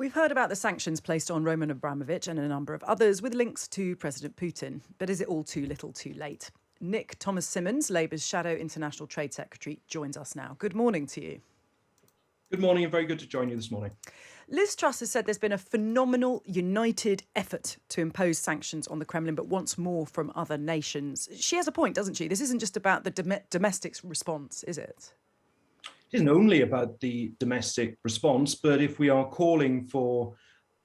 We've heard about the sanctions placed on Roman Abramovich and a number of others with links to President Putin. But is it all too little too late? Nick Thomas Symonds, Labour's Shadow International Trade Secretary, joins us now. Good morning to you. Good morning and very good to join you this morning. Liz Truss has said there's been a phenomenal, united effort to impose sanctions on the Kremlin, but wants more from other nations. She has a point, doesn't she? This isn't just about the domestic response, is it? It isn't only about the domestic response, but if we are calling for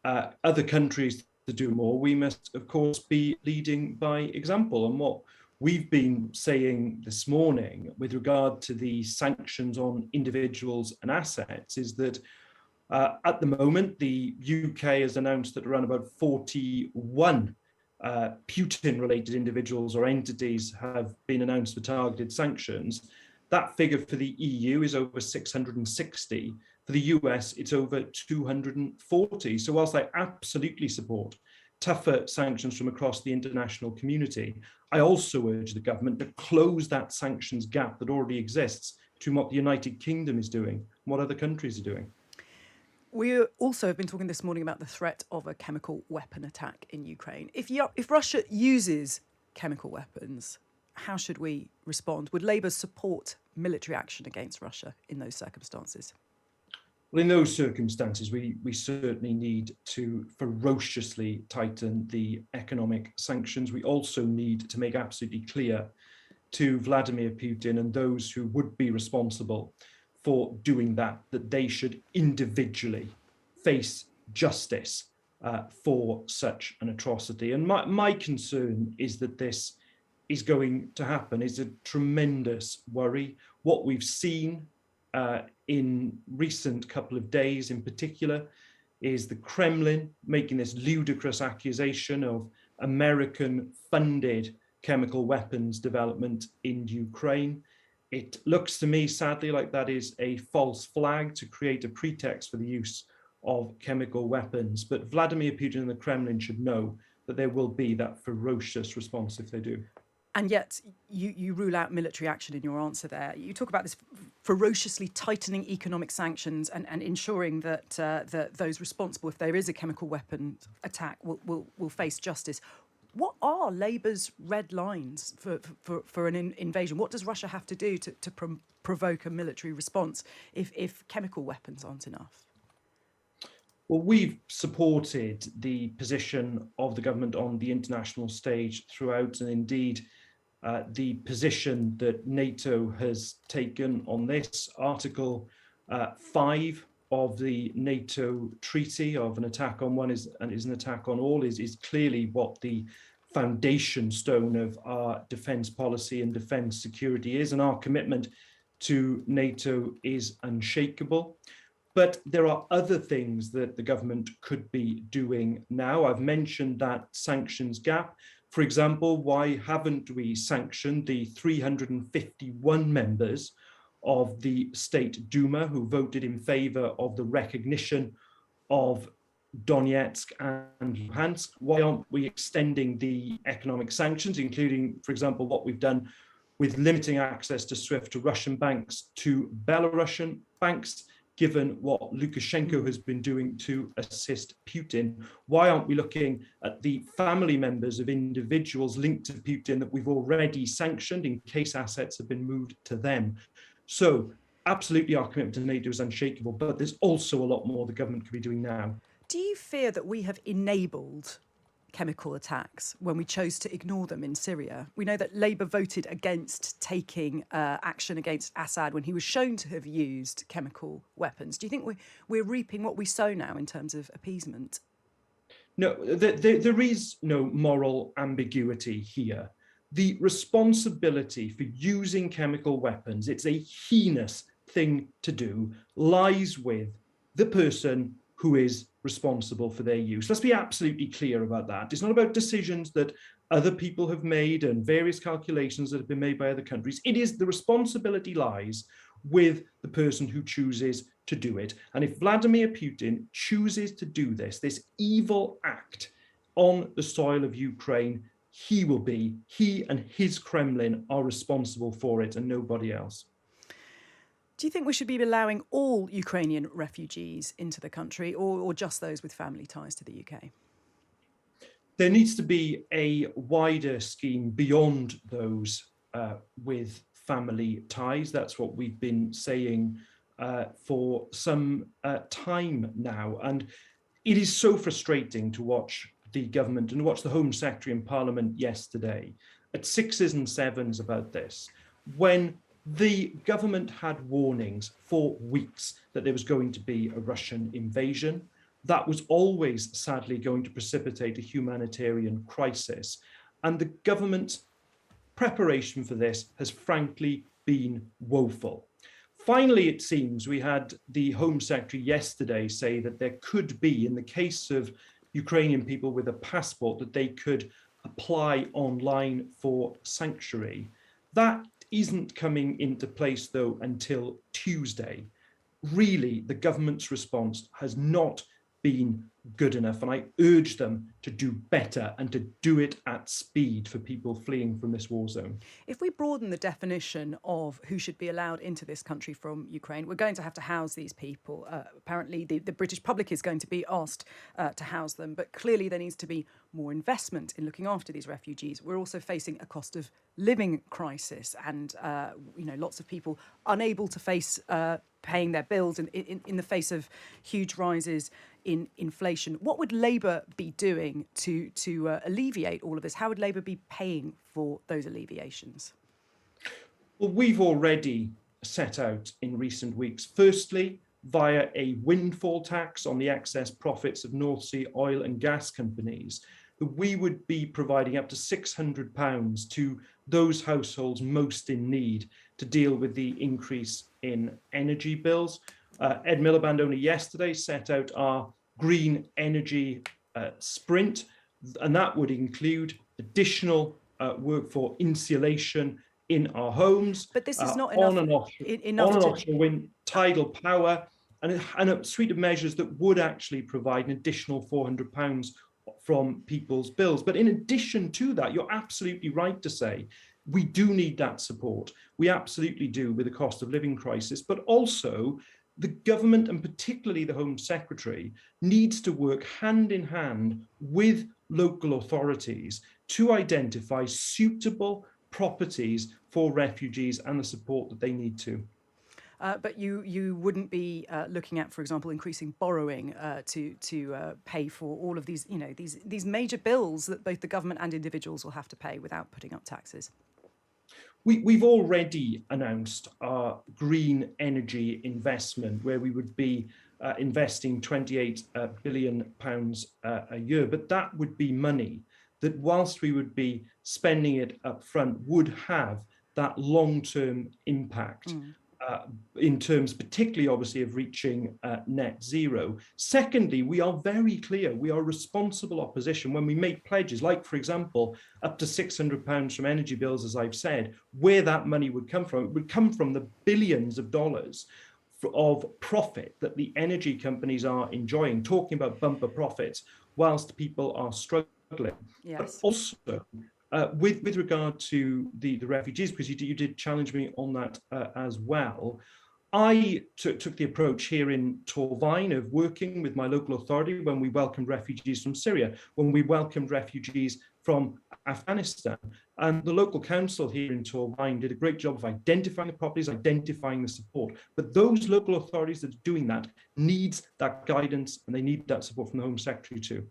other countries to do more, we must, of course, be leading by example. And what we've been saying this morning with regard to the sanctions on individuals and assets is that at the moment, the UK has announced that around about 41 Putin-related individuals or entities have been announced for targeted sanctions. That figure for the EU is over 660. For the US, it's over 240. So whilst I absolutely support tougher sanctions from across the international community, I also urge the government to close that sanctions gap that already exists between what the United Kingdom is doing and what other countries are doing. We also have been talking this morning about the threat of a chemical weapon attack in Ukraine. If Russia uses chemical weapons, how should we respond? Would Labour support military action against Russia in those circumstances? Well, in those circumstances, we certainly need to ferociously tighten the economic sanctions. We also need to make absolutely clear to Vladimir Putin and those who would be responsible for doing that, that they should individually face justice for such an atrocity. And my concern is that this is going to happen is a tremendous worry. What we've seen in recent couple of days in particular is the Kremlin making this ludicrous accusation of American-funded chemical weapons development in Ukraine. It looks to me, sadly, like that is a false flag to create a pretext for the use of chemical weapons. But Vladimir Putin and the Kremlin should know that there will be that ferocious response if they do. And yet you rule out military action in your answer there. You talk about this ferociously tightening economic sanctions and ensuring that those responsible, if there is a chemical weapon attack, will face justice. What are Labour's red lines for an invasion? What does Russia have to do to provoke a military response if chemical weapons aren't enough? Well, we've supported the position of the government on the international stage throughout, and indeed the position that NATO has taken on this. Article 5 of the NATO treaty of an attack on one is an attack on all is clearly what the foundation stone of our defence policy and defence security is, and our commitment to NATO is unshakable. But there are other things that the government could be doing now. I've mentioned that sanctions gap. For example, why haven't we sanctioned the 351 members of the State Duma who voted in favour of the recognition of Donetsk and Luhansk? Why aren't we extending the economic sanctions, including, for example, what we've done with limiting access to SWIFT to Russian banks to Belarusian banks, given what Lukashenko has been doing to assist Putin? Why aren't we looking at the family members of individuals linked to Putin that we've already sanctioned in case assets have been moved to them? So absolutely our commitment to NATO is unshakable, but there's also a lot more the government could be doing now. Do you fear that we have enabled chemical attacks when we chose to ignore them in Syria? We know that Labour voted against taking action against Assad when he was shown to have used chemical weapons. Do you think we're reaping what we sow now in terms of appeasement? No, there is no moral ambiguity here. The responsibility for using chemical weapons, it's a heinous thing to do, lies with the person who is responsible for their use. Let's be absolutely clear about that. It's not about decisions that other people have made and various calculations that have been made by other countries. It is the responsibility lies with the person who chooses to do it. And if Vladimir Putin chooses to do this evil act on the soil of Ukraine, he and his Kremlin are responsible for it and nobody else. Do you think we should be allowing all Ukrainian refugees into the country, or just those with family ties to the UK? There needs to be a wider scheme beyond those with family ties. That's what we've been saying for some time now. And it is so frustrating to watch the government and watch the Home Secretary in Parliament yesterday at sixes and sevens about this, when the government had warnings for weeks that there was going to be a Russian invasion. That was always, sadly, going to precipitate a humanitarian crisis. And the government's preparation for this has frankly been woeful. Finally, it seems we had the Home Secretary yesterday say that there could be, in the case of Ukrainian people with a passport, that they could apply online for sanctuary. That isn't coming into place, though, until Tuesday. Really, the government's response has not been good enough, and I urge them to do better and to do it at speed for people fleeing from this war zone. If we broaden the definition of who should be allowed into this country from Ukraine, we're going to have to house these people. Apparently, the British public is going to be asked to house them, but clearly there needs to be more investment in looking after these refugees. We're also facing a cost of living crisis, and lots of people unable to face paying their bills in the face of huge rises in inflation. What would Labour be doing to alleviate all of this? How would Labour be paying for those alleviations? Well, we've already set out in recent weeks, firstly, via a windfall tax on the excess profits of North Sea oil and gas companies, that we would be providing up to £600 to those households most in need to deal with the increase in energy bills. Ed Miliband only yesterday set out our green energy sprint, and that would include additional work for insulation in our homes. But this is not enough. On and offshore wind, tidal power, and a suite of measures that would actually provide an additional £400 from people's bills. But in addition to that, you're absolutely right to say we do need that support. We absolutely do, with the cost of living crisis, but also the government, and particularly the Home Secretary, needs to work hand in hand with local authorities to identify suitable properties for refugees and the support that they need to. But you wouldn't be looking at, for example, increasing borrowing to pay for all of these, these major bills that both the government and individuals will have to pay without putting up taxes. We've already announced our green energy investment, where we would be investing £28 billion a year. But that would be money that, whilst we would be spending it up front, would have that long-term impact. In terms particularly obviously of reaching net zero. Secondly, we are very clear, we are responsible opposition when we make pledges, like, for example, up to £600 from energy bills, as I've said. Where that money would come from, it would come from the billions of dollars of profit that the energy companies are enjoying, talking about bumper profits, whilst people are struggling. Yes. But also, with regard to the refugees, because you did challenge me on that as well, I took the approach here in Torfaen of working with my local authority when we welcomed refugees from Syria, when we welcomed refugees from Afghanistan. And the local council here in Torfaen did a great job of identifying the properties, identifying the support. But those local authorities that are doing that needs that guidance, and they need that support from the Home Secretary too.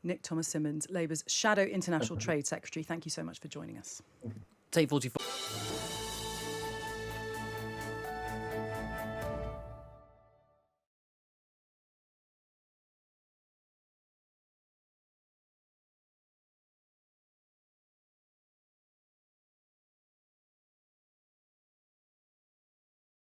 Nick Thomas Symonds, Labour's Shadow International Trade Secretary, thank you so much for joining us. Take 44.